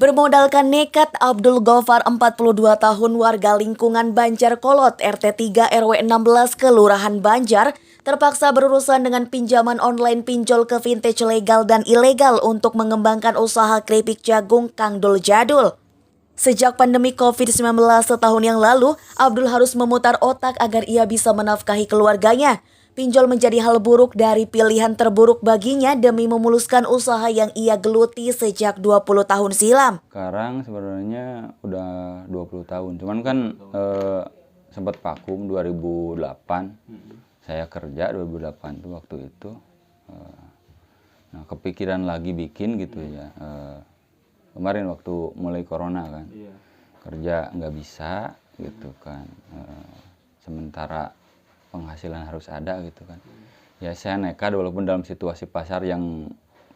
Bermodalkan nekat, Abdul Gofar 42 tahun warga lingkungan Banjarkolot RT 3 RW 16 Kelurahan Banjar terpaksa berurusan dengan pinjaman online pinjol ke vintage legal dan ilegal untuk mengembangkan usaha keripik jagung Kang Dul Jadul. Sejak pandemi COVID-19 setahun yang lalu, Abdul harus memutar otak agar ia bisa menafkahi keluarganya. Pinjol menjadi hal buruk dari pilihan terburuk baginya demi memuluskan usaha yang ia geluti sejak 20 tahun silam. Sekarang sebenarnya udah 20 tahun, cuman kan sempat vakum 2008. Saya kerja 2008 tuh waktu itu. Nah, kepikiran lagi bikin gitu ya. Kemarin waktu mulai corona kan, kerja nggak bisa gitu kan. Sementara penghasilan harus ada gitu kan. Ya saya nekat walaupun dalam situasi pasar yang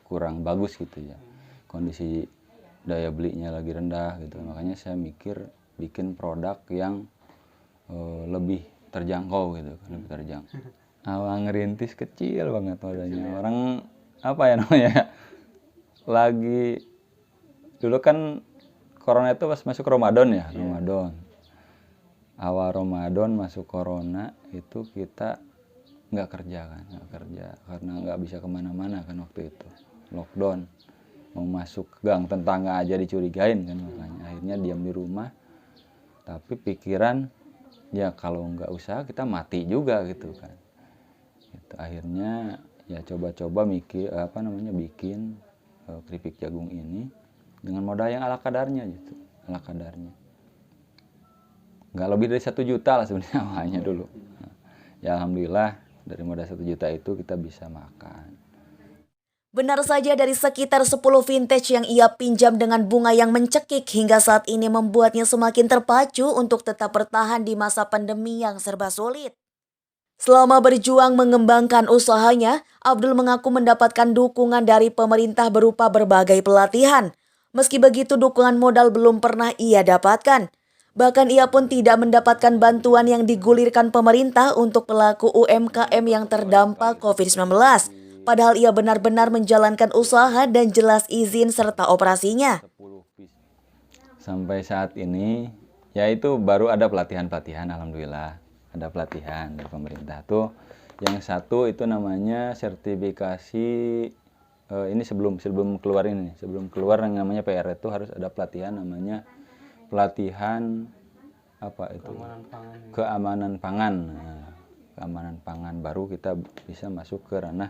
kurang bagus gitu ya. Kondisi daya belinya lagi rendah gitu. Makanya saya mikir bikin produk yang lebih terjangkau gitu kan, lebih terjangkau. Awal ngerintis kecil banget modalnya. Orang apa ya namanya? Lagi dulu kan corona itu pas masuk Ramadan ya, Ramadan. Awal Ramadan masuk corona itu kita nggak kerja karena nggak bisa kemana-mana kan waktu itu lockdown, mau masuk gang tetangga aja dicurigain kan, makanya akhirnya diam di rumah. Tapi pikiran ya kalau nggak usaha kita mati juga gitu kan. Itu akhirnya ya coba-coba bikin keripik jagung ini dengan modal yang ala kadarnya gitu, ala kadarnya. Nggak lebih dari 1 juta lah sebenarnya awalnya dulu. Ya alhamdulillah dari modal 1 juta itu kita bisa makan. Benar saja, dari sekitar 10 vintage yang ia pinjam dengan bunga yang mencekik hingga saat ini membuatnya semakin terpacu untuk tetap bertahan di masa pandemi yang serba sulit. Selama berjuang mengembangkan usahanya, Abdul mengaku mendapatkan dukungan dari pemerintah berupa berbagai pelatihan. Meski begitu, dukungan modal belum pernah ia dapatkan. Bahkan ia pun tidak mendapatkan bantuan yang digulirkan pemerintah untuk pelaku UMKM yang terdampak COVID-19. Padahal ia benar-benar menjalankan usaha dan jelas izin serta operasinya. Sampai saat ini, ya itu baru ada pelatihan-pelatihan, alhamdulillah. Ada pelatihan dari pemerintah tuh. Yang satu itu namanya sertifikasi, ini sebelum keluar ini. Sebelum keluar yang namanya PR itu harus ada pelatihan namanya pelatihan apa itu? Keamanan pangan. Nah, keamanan pangan baru kita bisa masuk ke ranah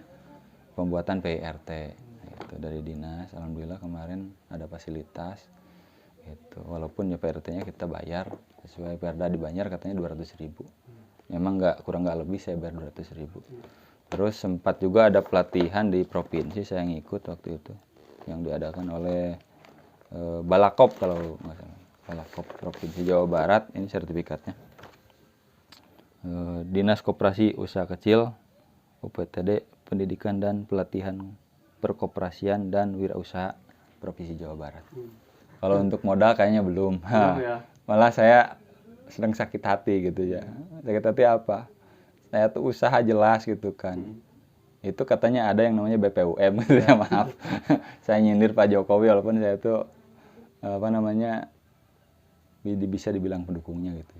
pembuatan PRT. Itu dari dinas, alhamdulillah kemarin ada fasilitas. Gitu. Walaupun ya PRT-nya kita bayar sesuai Perda dibayar katanya 200.000. Memang kurang nggak lebih saya bayar 200.000. Terus sempat juga ada pelatihan di provinsi saya ngikut waktu itu yang diadakan oleh Balakop kalau nggak salah. Balakop Provinsi Jawa Barat, ini sertifikatnya. Dinas Koperasi Usaha Kecil UPTD Pendidikan dan Pelatihan Perkoperasian dan Wirausaha Provinsi Jawa Barat. Kalau untuk modal kayaknya belum. Ya. Malah saya sedang sakit hati gitu ya. Sakit hati apa? Saya tuh usaha jelas gitu kan. Itu katanya ada yang namanya BPUM gitu ya, maaf. Saya nyindir Pak Jokowi walaupun saya tuh bisa dibilang pendukungnya gitu.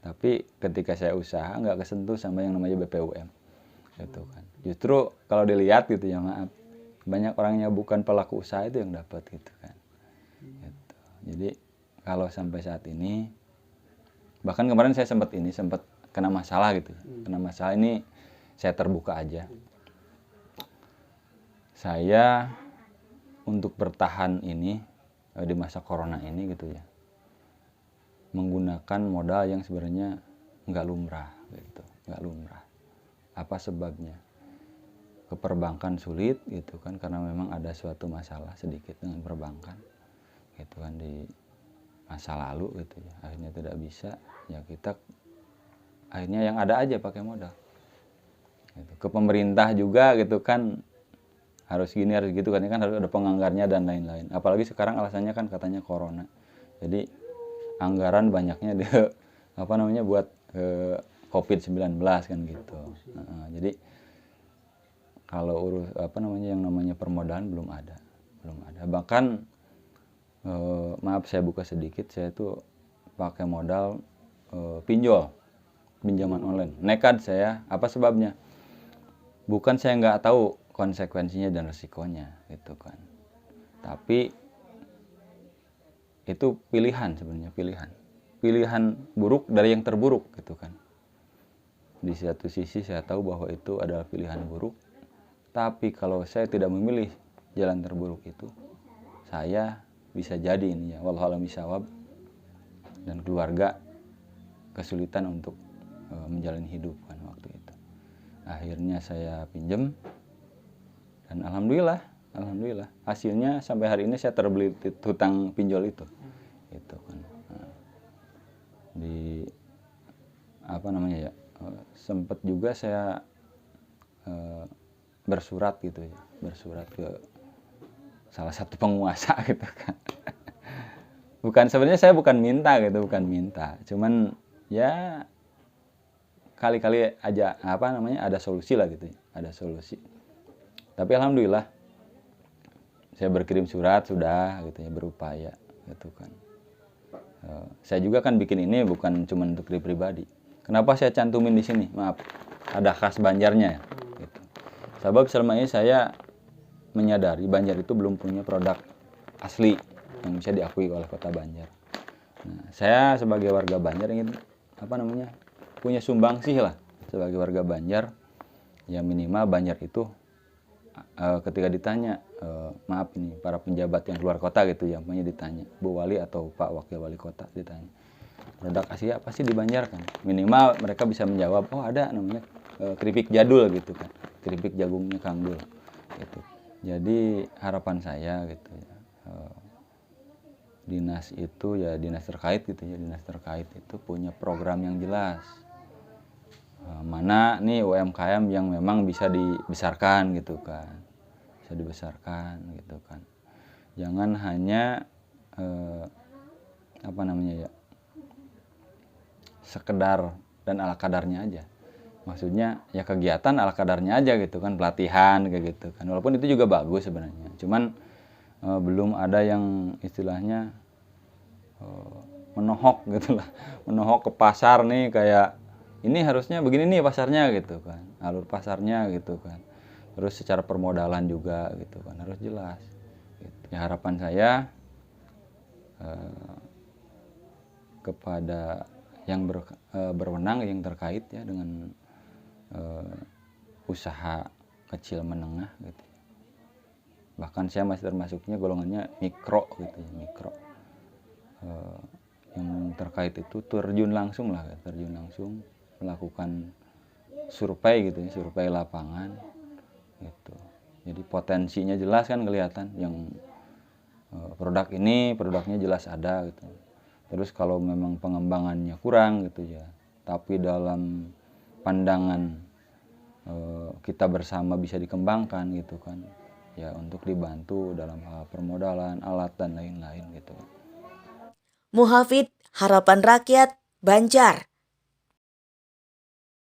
Tapi ketika saya usaha nggak kesentuh sama yang namanya BPUM. Gitu kan. Justru kalau dilihat gitu ya, maaf, banyak orangnya bukan pelaku usaha itu yang dapat gitu kan. Gitu. Jadi kalau sampai saat ini, bahkan kemarin saya sempat kena masalah gitu. Kena masalah ini saya terbuka aja. Saya untuk bertahan ini di masa corona ini gitu ya, menggunakan modal yang sebenarnya nggak lumrah gitu, nggak lumrah. Apa sebabnya? Ke perbankan sulit gitu kan, karena memang ada suatu masalah sedikit dengan perbankan gitu kan di masa lalu gitu ya. Akhirnya tidak bisa, ya kita akhirnya yang ada aja pakai modal. Gitu. Ke pemerintah juga gitu kan, harus gini harus gitu kan harus ada penganggarnya dan lain-lain. Apalagi sekarang alasannya kan katanya corona. Jadi anggaran banyaknya buat COVID-19 kan gitu. Jadi kalau yang namanya permodalan belum ada. Bahkan Maaf saya buka sedikit, saya tuh pakai modal pinjol, pinjaman online. Nekat saya, apa sebabnya? Bukan saya nggak tahu konsekuensinya dan resikonya gitu kan. Tapi itu pilihan sebenarnya, pilihan buruk dari yang terburuk gitu kan. Di satu sisi saya tahu bahwa itu adalah pilihan buruk, tapi kalau saya tidak memilih jalan terburuk itu, saya bisa jadi ini ya, wallahu a'lam bishawab, dan keluarga kesulitan untuk menjalani hidup kan waktu itu. Akhirnya saya pinjam dan alhamdulillah hasilnya sampai hari ini saya terbelit hutang pinjol itu gitu kan. Nah, di apa namanya ya, sempat juga saya bersurat gitu ya, bersurat ke salah satu penguasa gitu kan. Sebenarnya saya bukan minta gitu, cuman ya kali-kali aja ada solusi lah gitu ya, ada solusi. Tapi alhamdulillah saya berkirim surat sudah gitu ya, berupaya gitu kan. Saya juga kan bikin ini bukan cuma untuk diri pribadi. Kenapa saya cantumin di sini? Maaf, ada khas Banjarnya ya. Gitu. Sebab selama ini saya menyadari Banjar itu belum punya produk asli yang bisa diakui oleh kota Banjar. Nah, saya sebagai warga Banjar ingin punya sumbangsih lah sebagai warga Banjar. Ya minimal Banjar itu ketika ditanya, maaf ini para penjabat yang keluar kota gitu ya, ditanya Bu Wali atau Pak Wakil Wali Kota, ditanya produk asli apa sih di Banjar kan, minimal mereka bisa menjawab, oh ada namanya keripik jadul gitu kan, keripik jagungnya Kang Dul gitu. Jadi harapan saya gitu ya, dinas terkait itu punya program yang jelas. Mana nih UMKM yang memang bisa dibesarkan gitu kan, jangan hanya sekedar dan ala kadarnya aja. Maksudnya ya kegiatan ala kadarnya aja gitu kan, pelatihan kayak gitu kan, walaupun itu juga bagus sebenarnya, cuman belum ada yang istilahnya menohok gitu lah, menohok ke pasar nih, kayak ini harusnya begini nih pasarnya gitu kan, alur pasarnya gitu kan, terus secara permodalan juga gitu kan harus jelas gitu. Ya harapan saya kepada yang berwenang, yang terkait ya dengan usaha kecil menengah gitu. Bahkan saya masih termasuknya golongannya mikro gitu ya, mikro. Yang terkait itu terjun langsung melakukan survei gitu ya, survei lapangan gitu. Jadi potensinya jelas kan kelihatan, yang produknya jelas ada gitu. Terus kalau memang pengembangannya kurang gitu ya, tapi dalam pandangan kita bersama bisa dikembangkan gitu kan, ya untuk dibantu dalam hal permodalan, alat dan lain-lain gitu. Muhafid, Harapan Rakyat, Banjar.